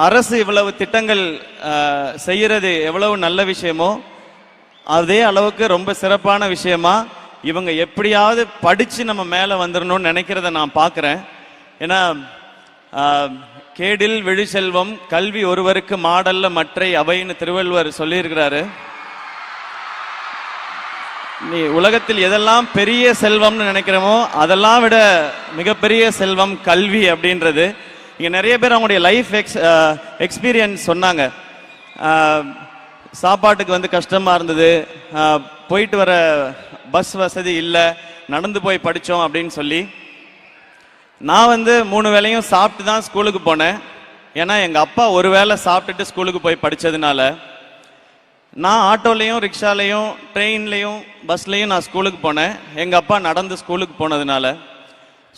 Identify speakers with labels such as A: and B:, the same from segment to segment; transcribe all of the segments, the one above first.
A: அரசு இவ்வளவு திட்டங்கள் செய்யறது எவ்வளவு நல்ல விஷயமோ அதே அளவுக்கு ரொம்ப சிறப்பான விஷயமா இவங்க எப்படியாவது படிச்சு நம்ம மேலே வந்துடணும்னு நினைக்கிறத நான் பார்க்குறேன். ஏன்னா கேடில் விழி செல்வம் கல்வி ஒருவருக்கு மாடல்ல மற்றை அவைன்னு திருவள்ளுவர் சொல்லியிருக்கிறாரு. நீ உலகத்தில் எதெல்லாம் பெரிய செல்வம்னு நினைக்கிறோமோ அதெல்லாம் விட மிகப்பெரிய செல்வம் கல்வி அப்படின்றது. இங்கே நிறைய பேர் அவங்களுடைய லைஃப் எக்ஸ்பீரியன்ஸ் சொன்னாங்க. சாப்பாட்டுக்கு வந்து கஷ்டமாக இருந்தது, போயிட்டு வர பஸ் வசதி இல்லை, நடந்து போய் படித்தோம் அப்படின்னு சொல்லி. நான் வந்து 3 வேளையும் சாப்பிட்டு தான் ஸ்கூலுக்கு போனேன். ஏன்னா எங்கள் அப்பா ஒரு வேளை சாப்பிட்டுட்டு ஸ்கூலுக்கு போய் படித்ததுனால நான் ஆட்டோலையும் ரிக்ஷாலையும் ட்ரெயின்லையும் பஸ்லையும் நான் ஸ்கூலுக்கு போனேன். எங்கள் அப்பா நடந்து ஸ்கூலுக்கு போனதுனால.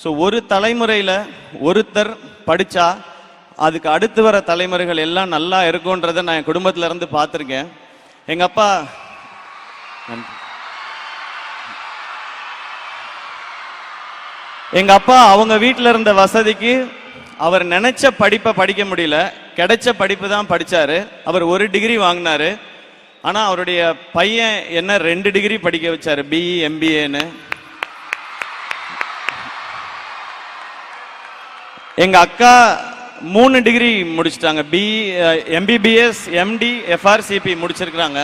A: ஸோ ஒரு தலைமுறையில் ஒருத்தர் படித்தா அதுக்கு அடுத்து வர தலைமுறைகள் எல்லாம் நல்லா இருக்குன்றதை நான் என் குடும்பத்தில் இருந்து பார்த்துருக்கேன். எங்கள் அப்பா அவங்க வீட்டில் இருந்த வசதிக்கு அவர் நினைச்ச படிப்பை படிக்க முடியல, கிடைச்ச படிப்பு தான் படித்தாரு. அவர் 1 டிகிரி வாங்கினாரு. ஆனால் அவருடைய பையன் என்ன 2 டிகிரி படிக்க வச்சாரு, பிஇ எம்பிஏன்னு. எங்க அக்கா 3 டிகிரி முடிச்சிட்டாங்க, பிஇ எம்பிபிஎஸ் எம்டி எஃப்ஆர்சிபி முடிச்சிருக்கிறாங்க.